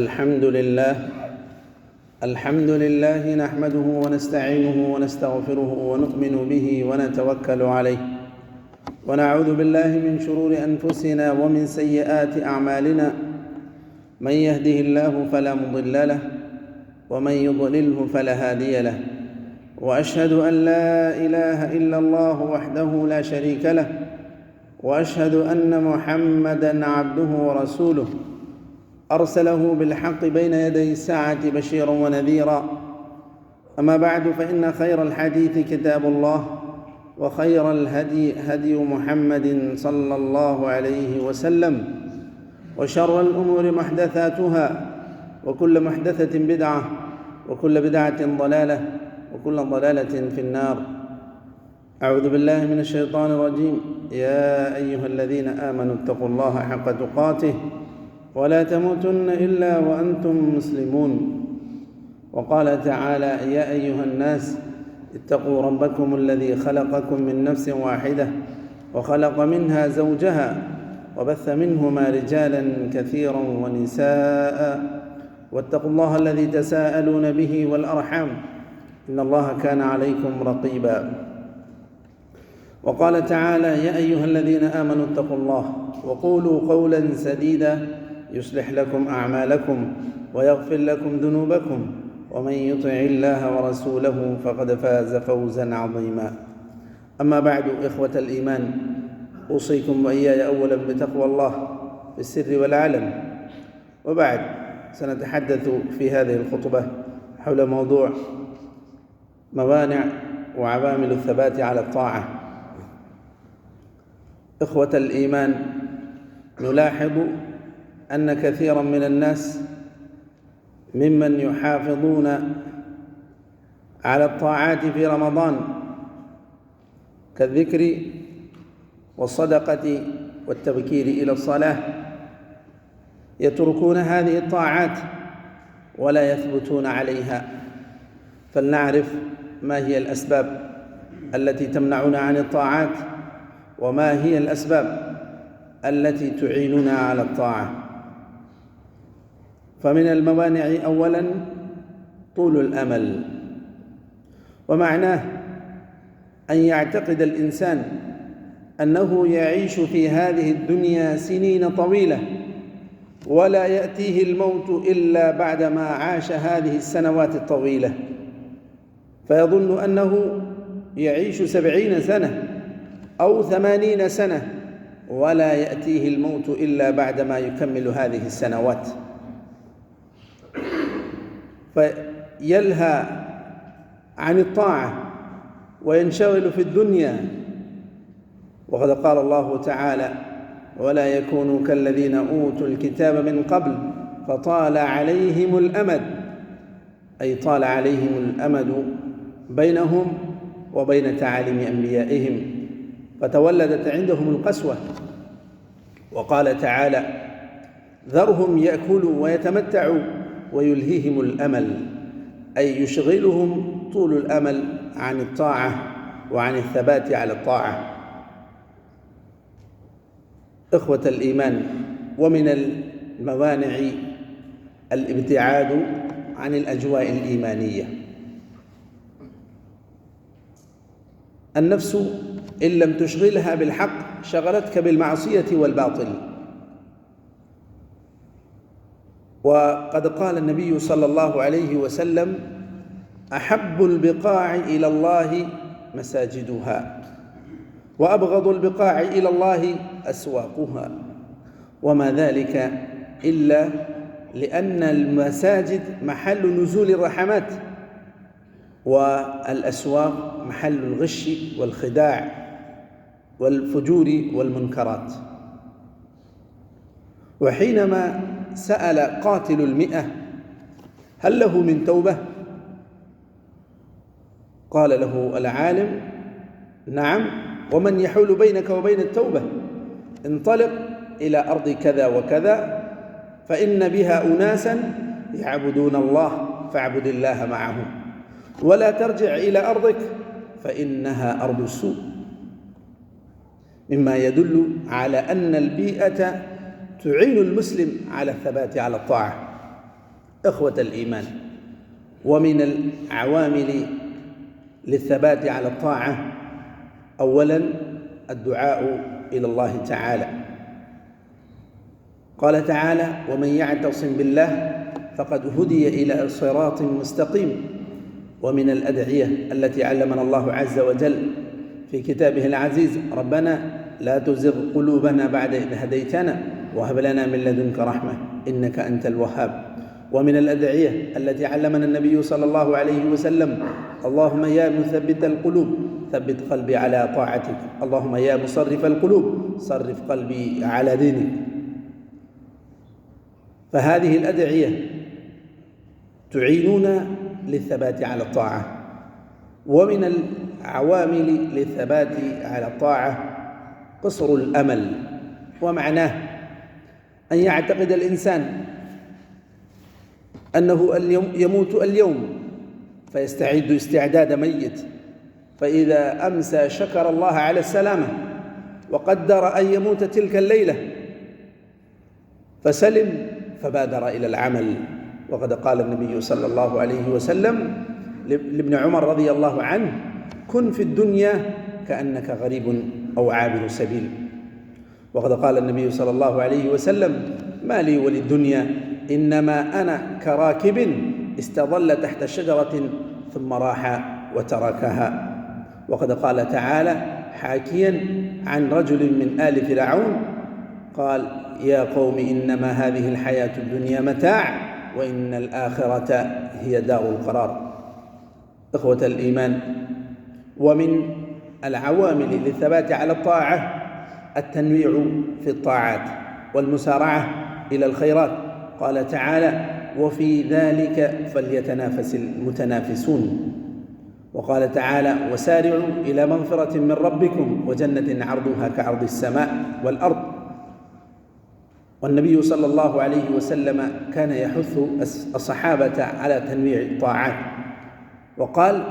الحمد لله نحمده ونستعينه ونستغفره ونؤمن به ونتوكل عليه ونعوذ بالله من شرور أنفسنا ومن سيئات أعمالنا. من يهده الله فلا مضل له ومن يضلله فلا هادي له، وأشهد أن لا إله إلا الله وحده لا شريك له، وأشهد أن محمدًا عبده ورسوله أرسله بالحق بين يدي الساعة بشيرا ونذيرا. أما بعد، فإن خير الحديث كتاب الله، وخير الهدي هدي محمد صلى الله عليه وسلم، وشر الأمور محدثاتها، وكل محدثة بدعة، وكل بدعة ضلالة، وكل ضلالة في النار. أعوذ بالله من الشيطان الرجيم. يا أيها الذين آمنوا اتقوا الله حق تقاته ولا تموتن إلا وأنتم مسلمون. وقال تعالى: يا أيها الناس اتقوا ربكم الذي خلقكم من نفس واحدة وخلق منها زوجها وبث منهما رجالا كثيرا ونساء، واتقوا الله الذي تساءلون به والأرحام، إن الله كان عليكم رقيبا. وقال تعالى: يا أيها الذين آمنوا اتقوا الله وقولوا قولا سديدا يصلح لكم أعمالكم ويغفر لكم ذنوبكم، ومن يطع الله ورسوله فقد فاز فوزا عظيما. أما بعد، إخوة الإيمان، أوصيكم وإياي أولا بتقوى الله في السر والعلن. وبعد، سنتحدث في هذه الخطبة حول موضوع موانع وعوامل الثبات على الطاعة. إخوة الإيمان، نلاحظ أن كثيرا من الناس ممن يحافظون على الطاعات في رمضان كالذكر والصدقة والتبكير إلى الصلاة يتركون هذه الطاعات ولا يثبتون عليها. فلنعرف ما هي الأسباب التي تمنعنا عن الطاعات، وما هي الأسباب التي تعيننا على الطاعة. فمن الموانع أولاً طول الأمل، ومعناه أن يعتقد الإنسان أنه يعيش في هذه الدنيا سنين طويلة ولا يأتيه الموت إلا بعدما عاش هذه السنوات الطويلة، فيظن أنه يعيش 70 سنة أو 80 سنة ولا يأتيه الموت إلا بعدما يكمل هذه السنوات، فيلهى عن الطاعة وينشغل في الدنيا. وقد قال الله تعالى: ولا يكونوا كالذين أوتوا الكتاب من قبل فطال عليهم الأمد، أي طال عليهم الأمد بينهم وبين تعاليم أنبيائهم، فتولدت عندهم القسوة. وقال تعالى: ذرهم يأكلوا ويتمتعوا ويلهيهم الأمل، أي يشغلهم طول الأمل عن الطاعة وعن الثبات على الطاعة. إخوة الإيمان، ومن الموانع الابتعاد عن الأجواء الإيمانية. النفس إن لم تشغلها بالحق شغلتك بالمعصية والباطل. وقد قال النبي صلى الله عليه وسلم: أحب البقاع إلى الله مساجدها، وأبغض البقاع إلى الله أسواقها. وما ذلك إلا لأن المساجد محل نزول الرحمات، والأسواق محل الغش والخداع والفجور والمنكرات. وحينما سأل قاتل 100: هل له من توبة؟ قال له العالم: نعم، ومن يحول بينك وبين التوبة؟ انطلق إلى أرض كذا وكذا فإن بها أناسا يعبدون الله فاعبد الله معهم، ولا ترجع إلى أرضك فإنها أرض السوء. مما يدل على أن البيئة تعين المسلم على الثبات على الطاعة. إخوة الإيمان، ومن العوامل للثبات على الطاعة أولا الدعاء إلى الله تعالى. قال تعالى: ومن يعتصم بالله فقد هدي إلى صراط مستقيم. ومن الأدعية التي علمنا الله عز وجل في كتابه العزيز: ربنا لا تزغ قلوبنا بعد إذ هديتنا وهب لنا من لدنك رحمة إنك أنت الوهاب. ومن الأدعية التي علمنا النبي صلى الله عليه وسلم: اللهم يا مثبت القلوب ثبت قلبي على طاعتك، اللهم يا مصرف القلوب صرف قلبي على دينك. فهذه الأدعية تعيننا للثبات على الطاعة. ومن العوامل للثبات على الطاعة قصر الأمل، ومعناه أن يعتقد الإنسان أنه يموت اليوم فيستعد استعداد ميت، فإذا أمسى شكر الله على السلامة وقدر أن يموت تلك الليلة فسلم فبادر إلى العمل. وقد قال النبي صلى الله عليه وسلم لابن عمر رضي الله عنه: كن في الدنيا كأنك غريب أو عابر سبيل. وقد قال النبي صلى الله عليه وسلم: ما لي وللدنيا إنما أنا كراكب استظل تحت شجرة ثم راح وتركها. وقد قال تعالى حاكيا عن رجل من آل فرعون قال: يا قوم إنما هذه الحياة الدنيا متاع وإن الآخرة هي دار القرار. إخوة الإيمان، ومن العوامل للثبات على الطاعة التنويع في الطاعات والمسارعة إلى الخيرات. قال تعالى: وفي ذلك فليتنافس المتنافسون. وقال تعالى: وسارعوا إلى مغفرة من ربكم وجنة عرضها كعرض السماء والأرض. والنبي صلى الله عليه وسلم كان يحث الصحابة على تنويع الطاعات، وقال: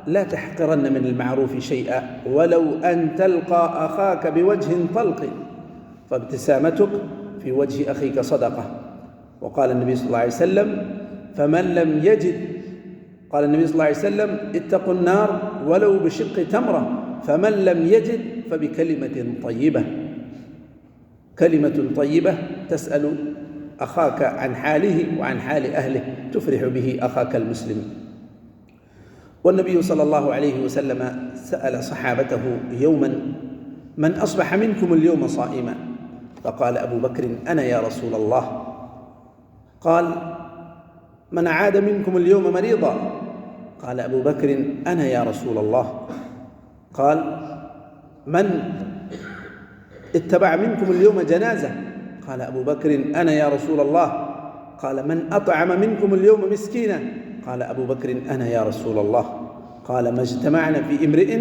لا تحقرن من المعروف شيئا ولو أن تلقى أخاك بوجه طلق فابتسامتك في وجه أخيك صدقة. وقال النبي صلى الله عليه وسلم: فمن لم يجد، قال النبي صلى الله عليه وسلم: اتقوا النار ولو بشق تمرة، فمن لم يجد فبكلمة طيبة. كلمة طيبة تسأل أخاك عن حاله وعن حال أهله تفرح به أخاك المسلم. والنبي صلى الله عليه وسلم سأل صحابته يوما: من أصبح منكم اليوم صائما؟ فقال أبو بكر: أنا يا رسول الله. قال: من عاد منكم اليوم مريضا؟ قال أبو بكر: أنا يا رسول الله. قال: من اتبع منكم اليوم جنازة؟ قال أبو بكر: أنا يا رسول الله. قال: من أطعم منكم اليوم مسكينا؟ قال أبو بكر: أنا يا رسول الله. قال: ما اجتمعنا في امرئ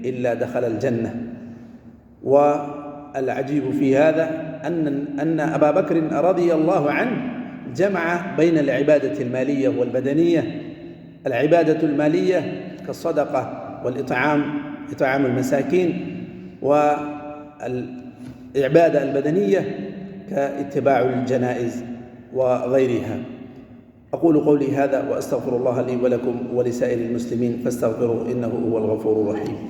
إلا دخل الجنة. والعجيب في هذا أن أبا بكر رضي الله عنه جمع بين العبادة المالية والبدنية. العبادة المالية كالصدقة والإطعام، إطعام المساكين، والعبادة البدنية كاتباع الجنائز وغيرها. أقول قولي هذا وأستغفر الله لي ولكم ولسائر المسلمين فاستغفروه إنه هو الغفور الرحيم.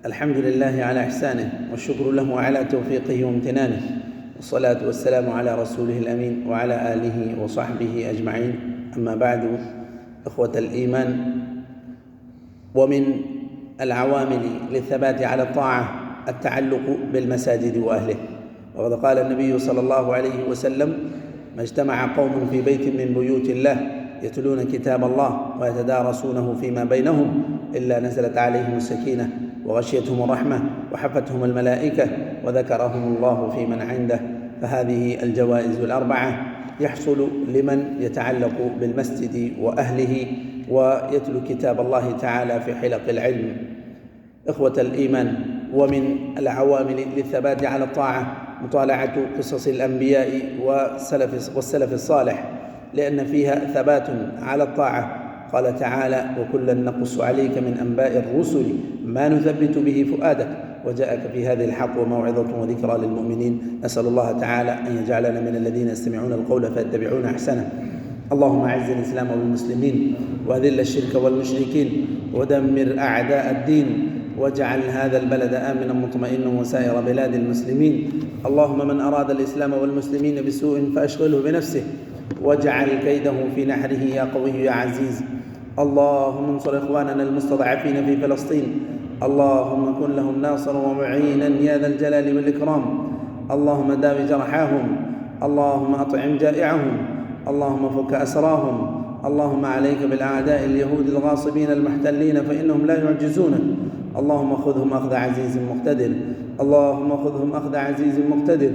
الحمد لله على إحسانه، والشكر له على توفيقه وامتنانه، والصلاة والسلام على رسوله الأمين وعلى آله وصحبه أجمعين. أما بعد، إخوة الإيمان، ومن العوامل للثبات على الطاعة التعلق بالمساجد وأهله. وقد قال النبي صلى الله عليه وسلم: ما اجتمع قوم في بيت من بيوت الله يتلون كتاب الله ويتدارسونه فيما بينهم إلا نزلت عليهم السكينة وغشيتهم الرحمة وحفتهم الملائكة وذكرهم الله في من عنده. فهذه الجوائز الأربعة يحصل لمن يتعلق بالمسجد وأهله ويتلو كتاب الله تعالى في حلق العلم. إخوة الإيمان، ومن العوامل للثبات على الطاعة مطالعة قصص الأنبياء والسلف الصالح، لأن فيها ثبات على الطاعة. قال تعالى: وكلا نقص عليك من أنباء الرسل ما نثبت به فؤادك وجاءك في هذه الحق وموعظة وذكرى للمؤمنين. نسأل الله تعالى أن يجعلنا من الذين يستمعون القول فيتبعون أحسنه. اللهم أعز الإسلام والمسلمين وأذل الشرك والمشركين ودمر أعداء الدين واجعل هذا البلد آمنا مطمئنا وسائر بلاد المسلمين. اللهم من أراد الإسلام والمسلمين بسوء فأشغله بنفسه واجعل كيده في نحره يا قوي يا عزيز. اللهم انصر إخواننا المستضعفين في فلسطين، اللهم كن لهم ناصرا ومعينا يا ذا الجلال والإكرام. اللهم داوي جرحاهم، اللهم أطعم جائعهم، اللهم فك أسراهم. اللهم عليك بالأعداء اليهود الغاصبين المحتلين فإنهم لا يعجزونك. اللهم خذهم أخذ عزيز مقتدر، اللهم خذهم أخذ عزيز مقتدر.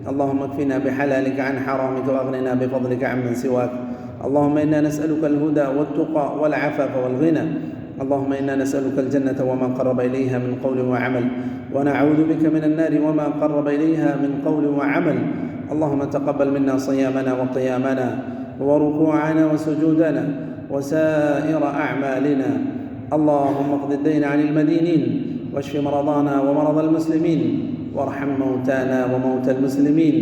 اللهم اكفنا بحلالك عن حرامك واغننا بفضلك عمن سواك. اللهم إنا نسألك الهدى والتقى والعفاف والغنى. اللهم إنا نسألك الجنة وما قرب إليها من قول وعمل، ونعوذ بك من النار وما قرب إليها من قول وعمل. اللهم تقبل منا صيامنا وقيامنا وركوعنا وسجودنا وسائر أعمالنا. اللهم اقض الدين عن المدينين واشف مرضانا ومرضى المسلمين وارحم موتانا وموتى المسلمين.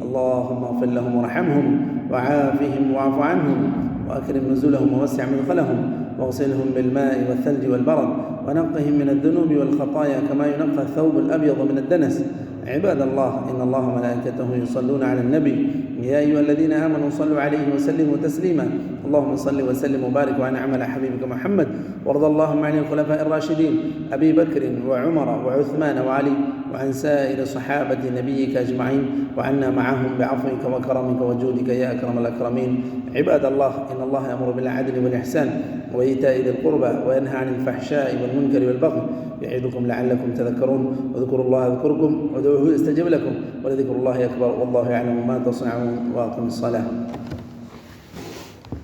اللهم اغفر لهم وارحمهم وعافهم واعف عنهم وأكرم نزلهم ووسع مدخلهم واغسلهم بالماء والثلج والبرد ونقهم من الذنوب والخطايا كما ينقى الثوب الأبيض من الدنس. عباد الله، إن الله وملائكته يصلون على النبي يا أيها الذين آمنوا صلوا عليه وسلموا تسليما. اللهم صل وسلم وبارك وأنعم على حبيبك محمد، وارض اللهم عن الخلفاء الراشدين أبي بكر وعمر وعثمان وعلي وعن سائر صحابة نبيك أجمعين، وعنا معهم بعفوك وكرمك وجودك يا أكرم الأكرمين. عباد الله، إن الله يأمر بالعدل والإحسان وإيتاء ذي القربى وينهى عن الفحشاء والمنكر والبغي يعظكم لعلكم تذكرون. واذكروا الله يذكركم وادعوه يستجب لكم ولذكر الله أكبر والله يعلم ما تصنعون. وأقم الصلاة.